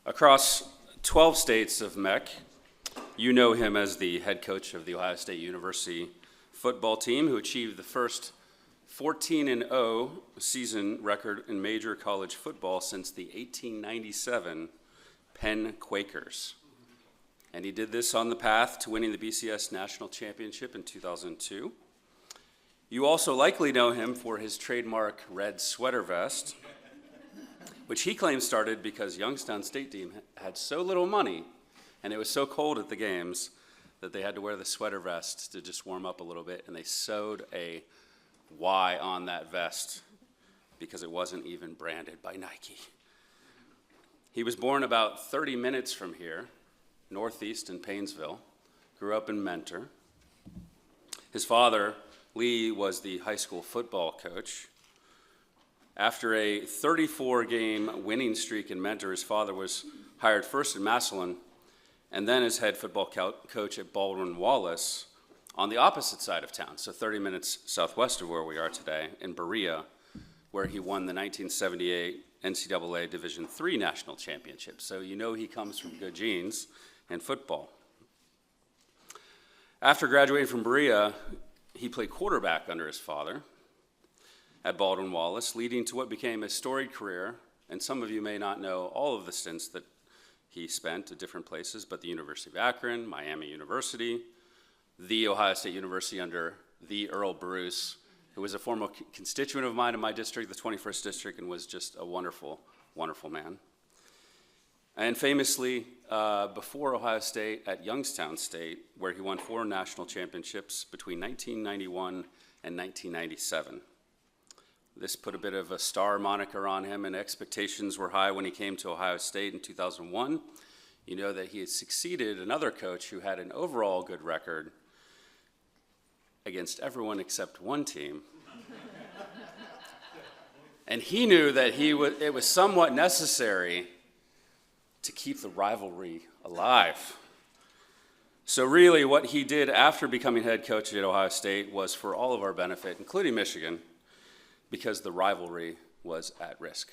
Across 12 states of MEC, you know him as the head coach of the Ohio State University football team, who achieved the first 14-0 season record in major college football since the 1897 Penn Quakers. And he did this on the path to winning the BCS National Championship in 2002. You also likely know him for his trademark red sweater vest, which he claims started because Youngstown State team had so little money and it was so cold at the games that they had to wear the sweater vest to just warm up a little bit, and they sewed a Y on that vest because it wasn't even branded by Nike. He was born about 30 minutes from here, northeast in Painesville, grew up in Mentor. His father, Lee, was the high school football coach. After a 34-game winning streak in Mentor, his father was hired first in Massillon and then as head football coach at Baldwin-Wallace on the opposite side of town, so 30 minutes southwest of where we are today, in Berea, where he won the 1978 NCAA Division III National Championship. So you know he comes from good genes in football. After graduating from Berea, he played quarterback under his father at Baldwin-Wallace, leading to what became a storied career, and some of you may not know all of the stints that he spent at different places, but the University of Akron, Miami University, the Ohio State University under the Earl Bruce, who was a former constituent of mine in my district, the 21st District, and was just a wonderful, wonderful man. And famously, before Ohio State, at Youngstown State, where he won 4 national championships between 1991 and 1997. This put a bit of a star moniker on him, and expectations were high when he came to Ohio State in 2001. You know that he had succeeded another coach who had an overall good record against everyone except one team. And he knew that it was somewhat necessary to keep the rivalry alive. So really what he did after becoming head coach at Ohio State was for all of our benefit, including Michigan, because the rivalry was at risk.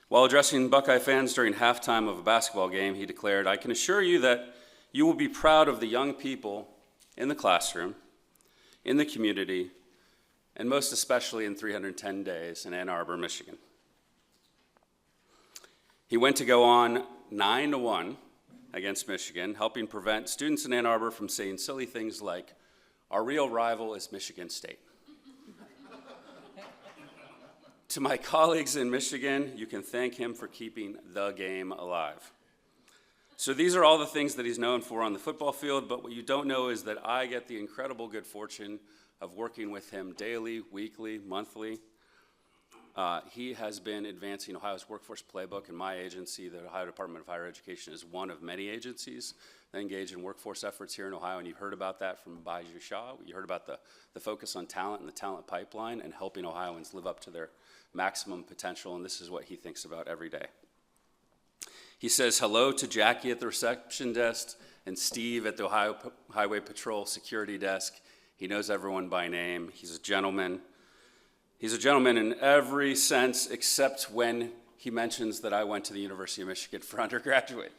While addressing Buckeye fans during halftime of a basketball game, he declared, "I can assure you that you will be proud of the young people in the classroom, in the community, and most especially in 310 days in Ann Arbor, Michigan." He went to go on 9-1 against Michigan, helping prevent students in Ann Arbor from saying silly things like, "Our real rival is Michigan State." To my colleagues in Michigan, you can thank him for keeping the game alive. So these are all the things that he's known for on the football field, but what you don't know is that I get the incredible good fortune of working with him daily, weekly, monthly. He has been advancing Ohio's workforce playbook, and my agency, the Ohio Department of Higher Education, is one of many agencies that engage in workforce efforts here in Ohio, and you heard about that from Baiju Shah. You heard about the focus on talent and the talent pipeline and helping Ohioans live up to their maximum potential, and this is what he thinks about every day. He says hello to Jackie at the reception desk and Steve at the Ohio Highway Patrol security desk. He knows everyone by name. He's a gentleman. He's a gentleman in every sense except when he mentions that I went to the University of Michigan for undergraduate.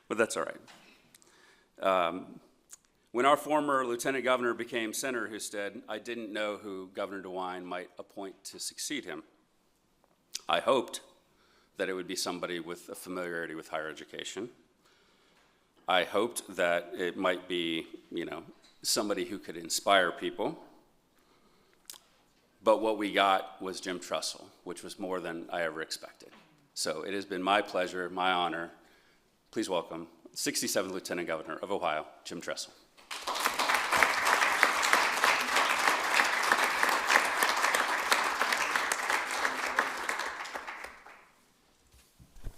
But that's all right. When our former lieutenant governor became Senator Husted, I didn't know who Governor DeWine might appoint to succeed him. I hoped that it would be somebody with a familiarity with higher education. I hoped that it might be, somebody who could inspire people. But what we got was Jim Tressel, which was more than I ever expected. So it has been my pleasure, my honor. Please welcome 67th Lieutenant Governor of Ohio, Jim Tressel.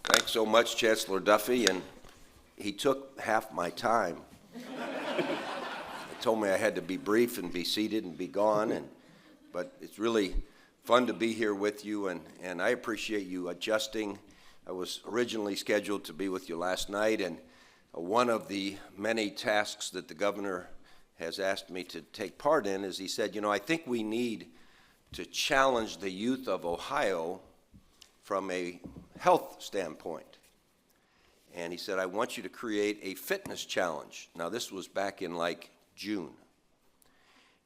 Thanks so much, Chancellor Duffy, and he took half my time. He told me I had to be brief and be seated and be gone, but it's really fun to be here with you, and I appreciate you adjusting. I was originally scheduled to be with you last night, and one of the many tasks that the governor has asked me to take part in is he said, I think we need to challenge the youth of Ohio from a health standpoint. And he said, I want you to create a fitness challenge. Now, this was back in like June.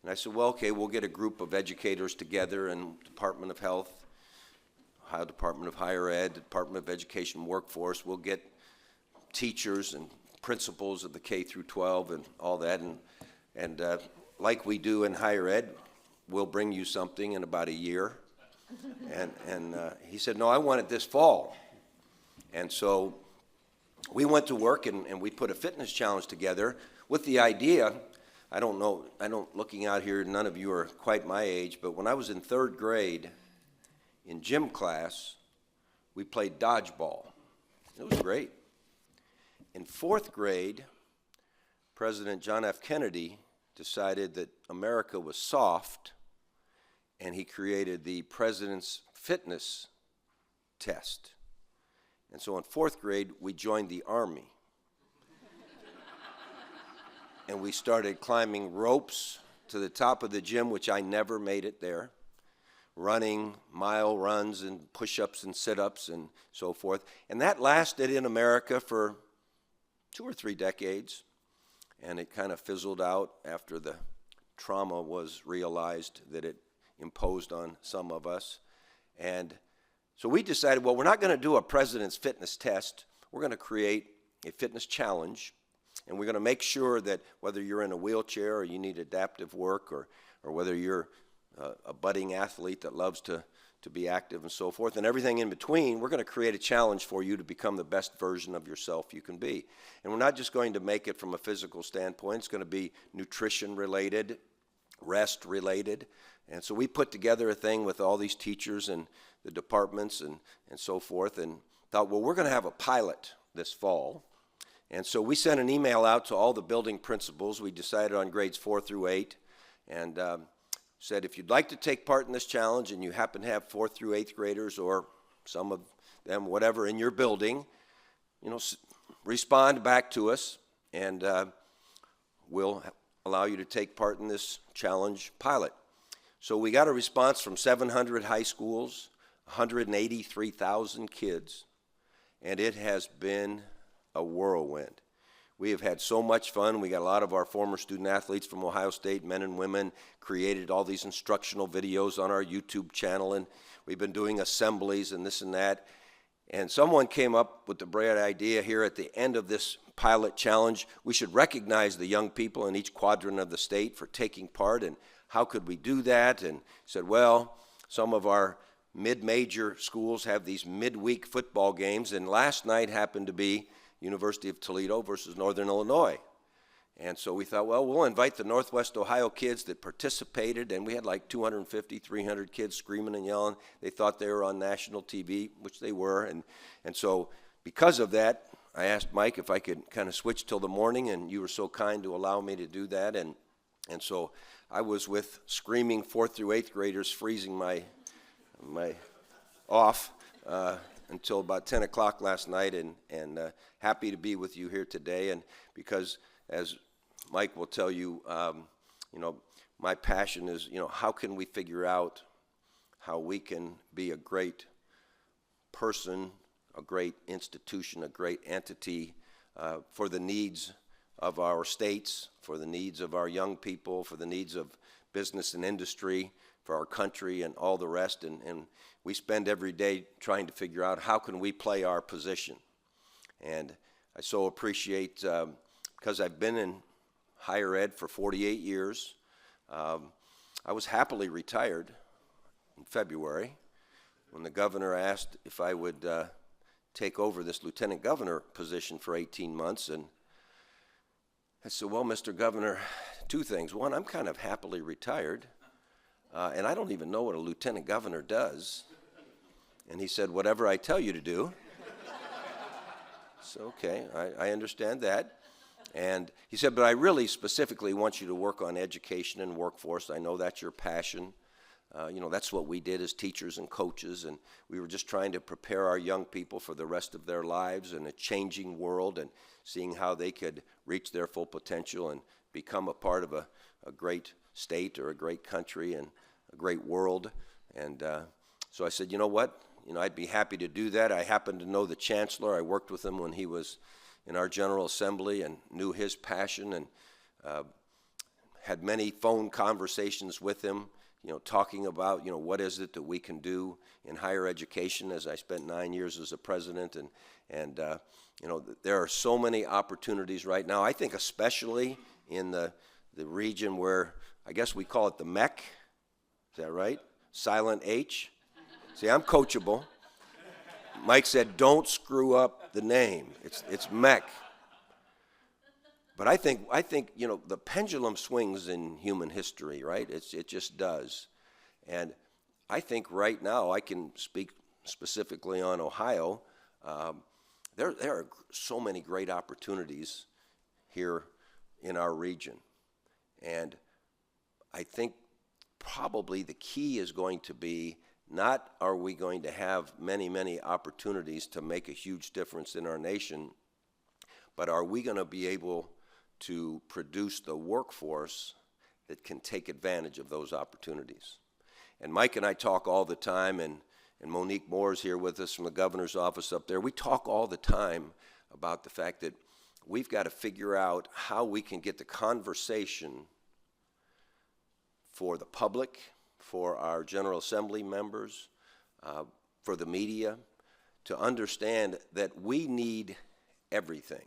And I said, well, okay, we'll get a group of educators together in Department of Health, Ohio Department of Higher Ed, Department of Education and Workforce. We'll get teachers and principals of the K through 12 and all that. And like we do in higher ed, we'll bring you something in about a year. And he said, no, I want it this fall. And so we went to work and we put a fitness challenge together with the idea, looking out here, none of you are quite my age, but when I was in third grade in gym class, we played dodgeball. It was great. In fourth grade, President John F. Kennedy decided that America was soft, and he created the President's Fitness Test. And so in fourth grade, we joined the Army. And we started climbing ropes to the top of the gym, which I never made it there, running mile runs and push-ups and sit-ups and so forth. And that lasted in America for 2 or 3 decades, and it kind of fizzled out after the trauma was realized that it imposed on some of us. And so we decided, well, we're not going to do a President's Fitness Test. We're going to create a fitness challenge, and we're going to make sure that whether you're in a wheelchair or you need adaptive work or whether you're a budding athlete that loves to be active and so forth, and everything in between, we're going to create a challenge for you to become the best version of yourself you can be. And we're not just going to make it from a physical standpoint. It's going to be nutrition related, rest related. And so we put together a thing with all these teachers and the departments and so forth, and thought, well, we're going to have a pilot this fall. And so we sent an email out to all the building principals. We decided on grades 4 through 8, and said, if you'd like to take part in this challenge and you happen to have 4th through 8th graders or some of them, whatever, in your building, respond back to us, and we'll allow you to take part in this challenge pilot. So we got a response from 700 high schools, 183,000 kids, and it has been a whirlwind. We have had so much fun. We got a lot of our former student athletes from Ohio State, men and women, created all these instructional videos on our YouTube channel, and we've been doing assemblies and this and that. And someone came up with the bright idea here at the end of this pilot challenge, we should recognize the young people in each quadrant of the state for taking part, and how could we do that? And said, well, some of our mid-major schools have these midweek football games, and last night happened to be University of Toledo versus Northern Illinois. And so we thought, well, we'll invite the Northwest Ohio kids that participated, and we had like 250, 300 kids screaming and yelling. They thought they were on national TV, which they were. And so because of that, I asked Mike if I could kind of switch till the morning, and you were so kind to allow me to do that. And so I was with screaming 4th through 8th graders, freezing my off until about 10 o'clock last night, and happy to be with you here today. And because, as Mike will tell you, my passion is, how can we figure out how we can be a great person, a great institution, a great entity for the needs of our states, for the needs of our young people, for the needs of business and industry, for our country and all the rest. And we spend every day trying to figure out how can we play our position. And I so appreciate, because I've been in higher ed for 48 years, I was happily retired in February when the governor asked if I would take over this lieutenant governor position for 18 months. And I said, well, Mr. Governor, 2 things. One, I'm kind of happily retired, and I don't even know what a lieutenant governor does. And he said, whatever I tell you to do. So, okay, I understand that. And he said, but I really specifically want you to work on education and workforce. I know that's your passion. That's what we did as teachers and coaches, and we were just trying to prepare our young people for the rest of their lives in a changing world and seeing how they could reach their full potential and become a part of a great state or a great country and a great world. And so I said, you know what? I'd be happy to do that. I happen to know the chancellor. I worked with him when he was in our General Assembly and knew his passion, and had many phone conversations with him, talking about, what is it that we can do in higher education, as I spent 9 years as a president. And there are so many opportunities right now. I think especially in the region where, I guess we call it the MEC. Is that right? Silent H. See, I'm coachable. Mike said, don't screw up the name. It's MEC. But I think the pendulum swings in human history, right? It just does. And I think right now, I can speak specifically on Ohio, there are so many great opportunities here in our region. And I think probably the key is going to be, not are we going to have many, many opportunities to make a huge difference in our nation, but are we going to be able to produce the workforce that can take advantage of those opportunities. And Mike and I talk all the time, and Monique Moore is here with us from the governor's office up there. We talk all the time about the fact that we've got to figure out how we can get the conversation for the public, for our General Assembly members, for the media, to understand that we need everything.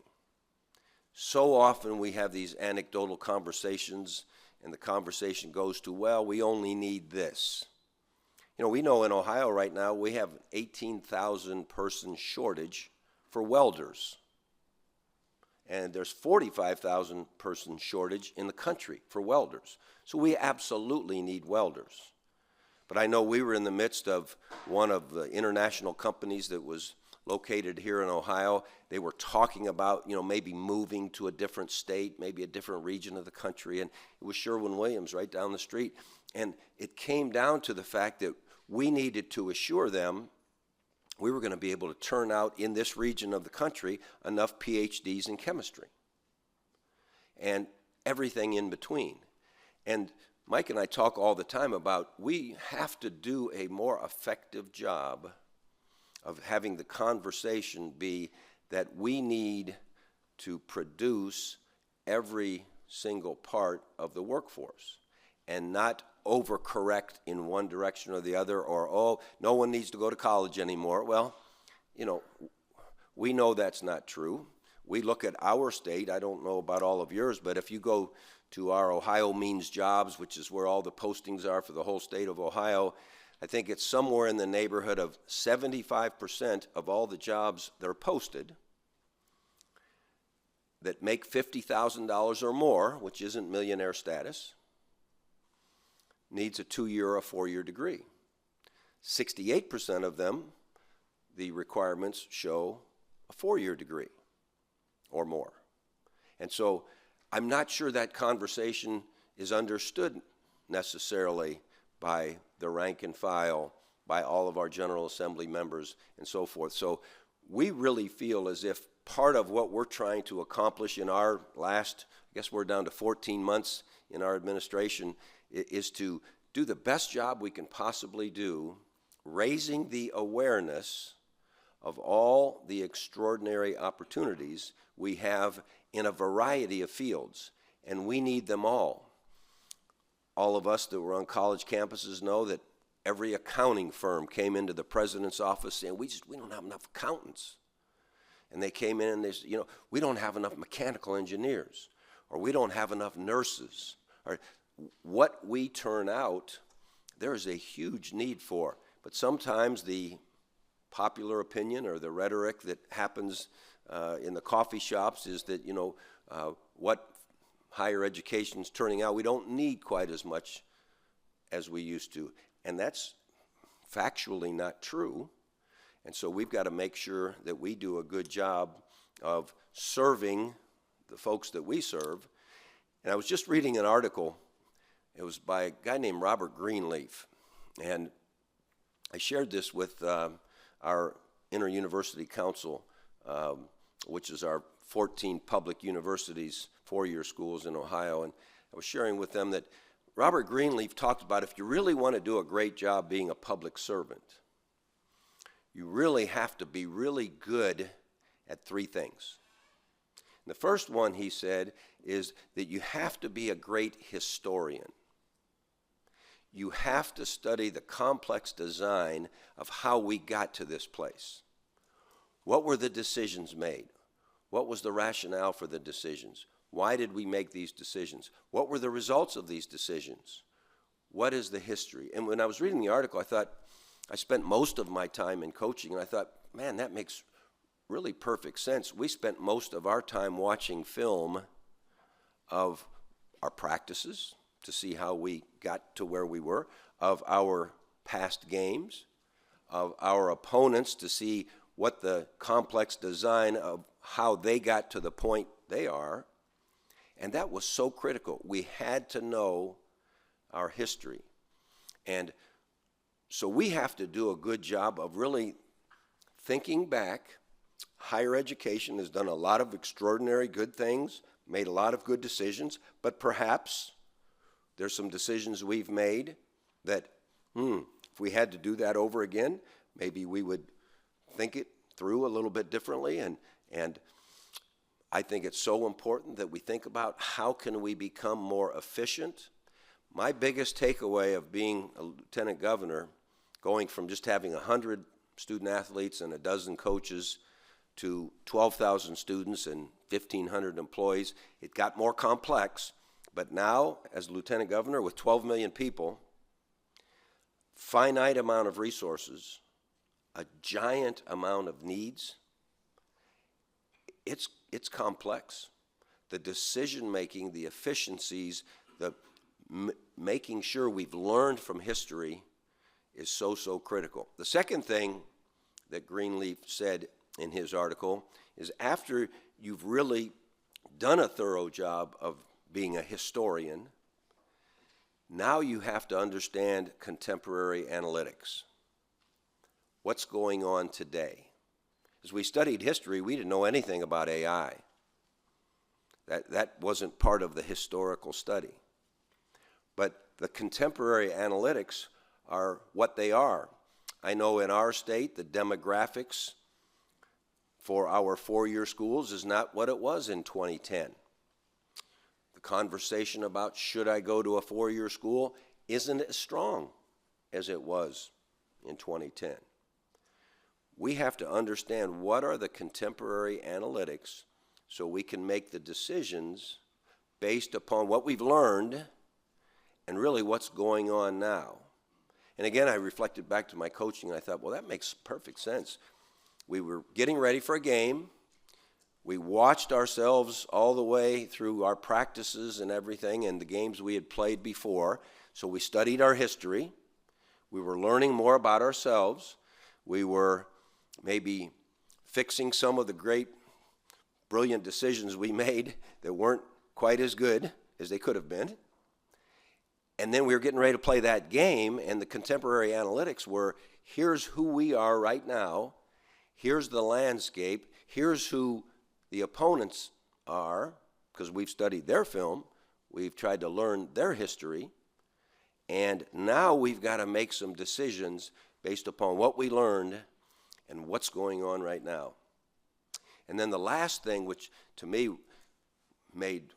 So often we have these anecdotal conversations, and the conversation goes to, well, we only need this. We know in Ohio right now we have an 18,000 person shortage for welders. And there's 45,000 person shortage in the country for welders. So we absolutely need welders. But I know we were in the midst of one of the international companies that was located here in Ohio. They were talking about, maybe moving to a different state, maybe a different region of the country, and it was Sherwin-Williams right down the street. And it came down to the fact that we needed to assure them we were going to be able to turn out in this region of the country enough PhDs in chemistry and everything in between. And Mike and I talk all the time about we have to do a more effective job of having the conversation be that we need to produce every single part of the workforce and not overcorrect in one direction or the other, or, oh, no one needs to go to college anymore. Well, we know that's not true. We look at our state. I don't know about all of yours, but if you go to our Ohio Means Jobs, which is where all the postings are for the whole state of Ohio, I think it's somewhere in the neighborhood of 75% of all the jobs that are posted that make $50,000 or more, which isn't millionaire status, needs a 2-year or a 4-year degree. 68% of them, the requirements show a 4-year degree or more. And so I'm not sure that conversation is understood necessarily by the rank and file, by all of our General Assembly members, and so forth. So we really feel as if part of what we're trying to accomplish in our last, I guess we're down to 14 months in our administration, is to do the best job we can possibly do, raising the awareness of all the extraordinary opportunities we have in a variety of fields, and we need them all. All of us that were on college campuses know that every accounting firm came into the president's office saying, we don't have enough accountants. And they came in and they said, we don't have enough mechanical engineers, or we don't have enough nurses. Or what we turn out, there is a huge need for. But sometimes the popular opinion or the rhetoric that happens in the coffee shops is that, what higher education is turning out, we don't need quite as much as we used to. And that's factually not true. And so we've got to make sure that we do a good job of serving the folks that we serve. And I was just reading an article. It was by a guy named Robert Greenleaf. And I shared this with our Inter-University Council, which is our 14 public universities, 4-year schools in Ohio. And I was sharing with them that Robert Greenleaf talked about if you really want to do a great job being a public servant, you really have to be really good at three things. And the first one, he said, is that you have to be a great historian. You have to study the complex design of how we got to this place. What were the decisions made? What was the rationale for the decisions? Why did we make these decisions? What were the results of these decisions? What is the history? And when I was reading the article, I thought, I spent most of my time in coaching, and I thought, man, that makes really perfect sense. We spent most of our time watching film of our practices to see how we got to where we were, of our past games, of our opponents to see what the complex design of how they got to the point they are. And that was so critical. We had to know our history. And so we have to do a good job of really thinking back. Higher education has done a lot of extraordinary good things, made a lot of good decisions, but perhaps there's some decisions we've made that, if we had to do that over again, maybe we would think it through a little bit differently. And I think it's so important that we think about how can we become more efficient. My biggest takeaway of being a lieutenant governor, going from just having 100 student athletes and a dozen coaches to 12,000 students and 1,500 employees, it got more complex. But now, as lieutenant governor with 12 million people, finite amount of resources, a giant amount of needs, it's complex. The decision-making, the efficiencies, the making sure we've learned from history is so critical. The second thing that Greenleaf said in his article is after you've really done a thorough job of being a historian, now you have to understand contemporary analytics. What's going on today? As we studied history, we didn't know anything about AI. That wasn't part of the historical study. But the contemporary analytics are what they are. I know in our state, the demographics for our four-year schools is not what it was in 2010. The conversation about should I go to a four-year school isn't as strong as it was in 2010. We have to understand what are the contemporary analytics so we can make the decisions based upon what we've learned and really what's going on now. And again, I reflected back to my coaching, and I thought, well, that makes perfect sense. We were getting ready for a game. We watched ourselves all the way through our practices and everything and the games we had played before. So we studied our history. We were learning more about ourselves. We were maybe fixing some of the great, brilliant decisions we made that weren't quite as good as they could have been. And then we were getting ready to play that game, and the contemporary analytics were, here's who we are right now, here's the landscape, here's who the opponents are, because we've studied their film, we've tried to learn their history, and now we've got to make some decisions based upon what we learned and what's going on right now. And then the last thing, which to me made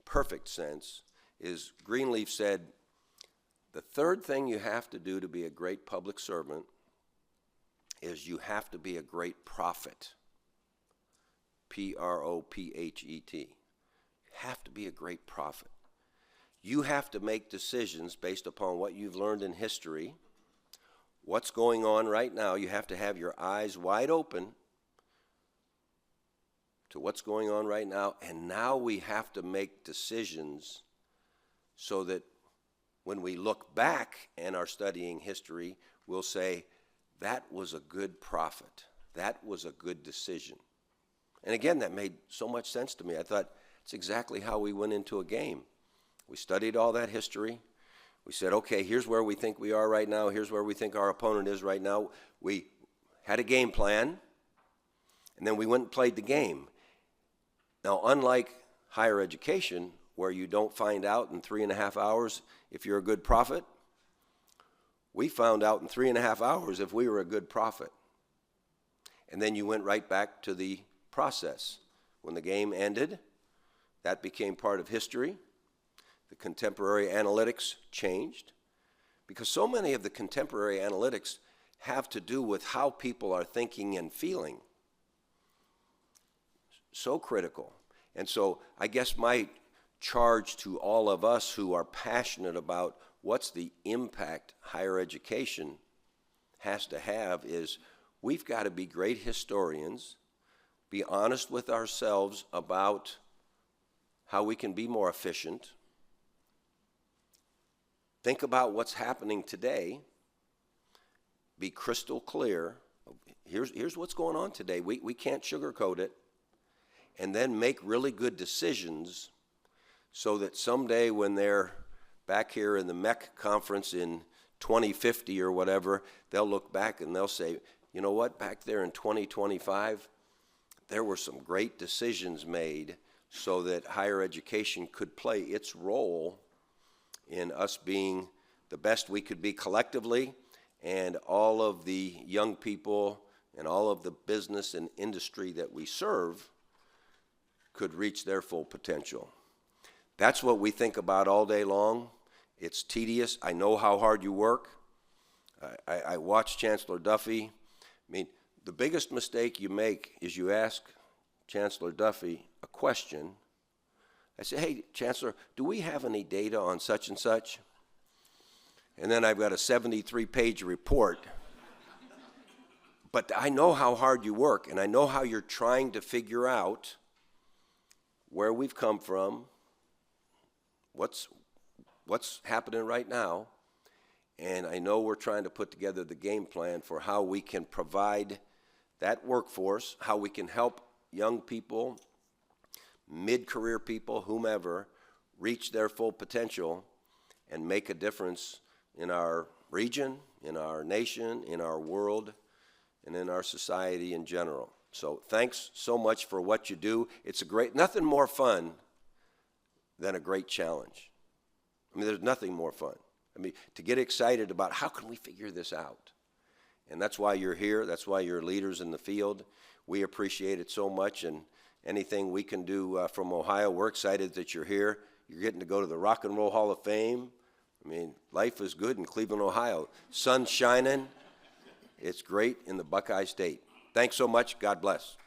perfect sense, is Greenleaf said, the third thing you have to do to be a great public servant is you have to be a great prophet. P-R-O-P-H-E-T. You have to be a great prophet. You have to make decisions based upon what you've learned in history, what's going on right now. You have to have your eyes wide open to what's going on right now, and now we have to make decisions so that when we look back and are studying history, we'll say, that was a good prophet. That was a good decision. And again, that made so much sense to me. I thought, it's exactly how we went into a game. We studied all that history. We said, okay, here's where we think we are right now. Here's where we think our opponent is right now. We had a game plan, and then we went and played the game. Now, unlike higher education, where you don't find out in 3.5 hours if you're a good prophet, we found out in 3.5 hours if we were a good prophet. And then you went right back to the process. When the game ended, that became part of history. The contemporary analytics changed, because so many of the contemporary analytics have to do with how people are thinking and feeling. So critical. And so I guess my charge to all of us who are passionate about what's the impact higher education has to have is we've got to be great historians, be honest with ourselves about how we can be more efficient, think about what's happening today, be crystal clear. Here's what's going on today. We can't sugarcoat it. And then make really good decisions so that someday when they're back here in the MEC conference in 2050 or whatever, they'll look back and they'll say, you know what, back there in 2025, there were some great decisions made so that higher education could play its role in us being the best we could be collectively, and all of the young people and all of the business and industry that we serve could reach their full potential. That's what we think about all day long. It's tedious. I know how hard you work. I watch Chancellor Duffy. I mean, the biggest mistake you make is you ask Chancellor Duffy a question. I say, hey, Chancellor, do we have any data on such and such? And then I've got a 73-page report. But I know how hard you work, and I know how you're trying to figure out where we've come from, what's happening right now, and I know we're trying to put together the game plan for how we can provide that workforce, how we can help young people, mid-career people, whomever, reach their full potential and make a difference in our region, in our nation, in our world, and in our society in general. So thanks so much for what you do. It's nothing more fun than a great challenge. I mean, there's nothing more fun. I mean, to get excited about how can we figure this out? And that's why you're here. That's why you're leaders in the field. We appreciate it so much, and anything we can do from Ohio, we're excited that you're here. You're getting to go to the Rock and Roll Hall of Fame. I mean, life is good in Cleveland, Ohio. Sun's shining. It's great in the Buckeye State. Thanks so much. God bless.